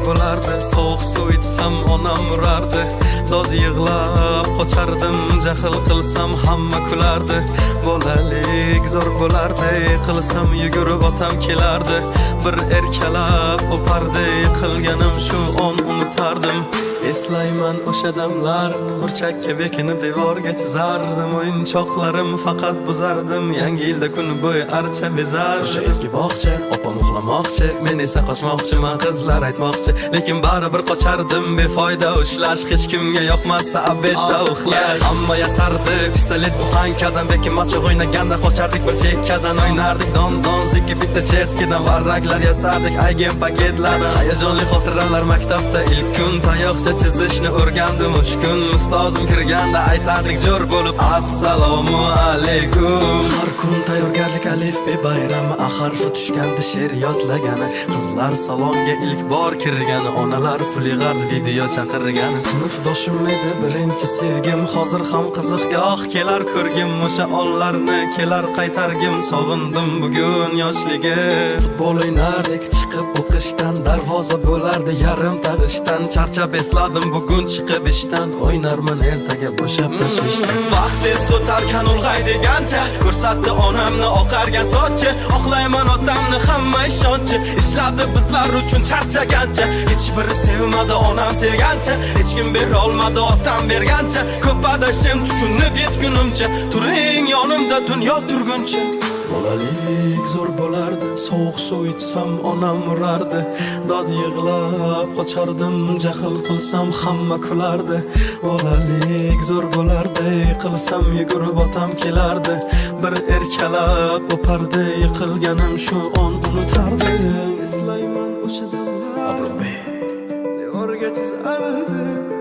bo'lardi. Sovuq suv ichsam onam urardi. Dod yig'lab qochardim, jahl qilsam hamma kulardi. Bolalik zo'r bo'lardi, qilsam yugurib otam kelardi. Bir erkalab o'pardi, qilganim shu on unutardim. Eslayman o'sha damlar, burchakka bekinib devorga chizardim. O'yinchoqlarim faqat buzardim, yangi yilda kun bo'yi archa bezardim. O'sha eski bog'cha, opam uxlamoqchi, men esa qochmoqchiman, qizlar aytmoqchi. Lekin baribir qochardim, befoyda ushlash, hech kimga yoqmasdi abedda uxlash. Hamma yasardi, pistolet buxankadan, bekin machoq o'ynaganda qochardik bir chekkadan. O'ynardik don zikki bitta chertkidan, varraklar yasardik aygen paketlardan. Hayajonli xotiralar maktabda ilk kun, tayoqcha chizishni o'rgandim 3 kun. Ustozim kirganda aytardik jo'r bo'lib assalomu alaykum. Har kun tayyorgarlik alif be bayrami, harfi tushganda she'r yodlagani. Qizlar salonga ilk bor kirgani, onalar pul yig'ardi, video chaqirgani. Sinfdoshim edi birinchi sevgim, hozir ham qiziqgoh kelar ko'rgim. O'sha onlarni kelar qaytargim, sog'indim bugun yoshligim. Futbol o'ynardik chiqib o'qishdan, darvoza bo'lardi yarim tag'ishdan. Charchab esladim bugun chiqib ishdan, o'ynarman ertaga bo'shab tashvishdan. Vaqt tez o'tarkan ulg'ay degancha, ko'rsatdi onamni oqargan sochi. Oqlayman otamni hamma ishonchi, ishladi bizlar uchun charchagancha. Hech biri sevmadi onam sevgancha, hech kim bera olmadi otam bergancha. Ko'p adashim tushunib yetgunimcha, turing yonimda dunyo turguncha. Bolalik zo'r bo'lardi, sovuq suv ichsam onam urardi. Dod yig'lab qochardim, jahl qilsam hamma kulardi. Bolalik zo'r bo'lardi, qilsam yugurib otam kelardi. Bir erkalab o'pardi, yiqilganim shu on unutardi. Eslayman o'sha damlar, devorga chizardi.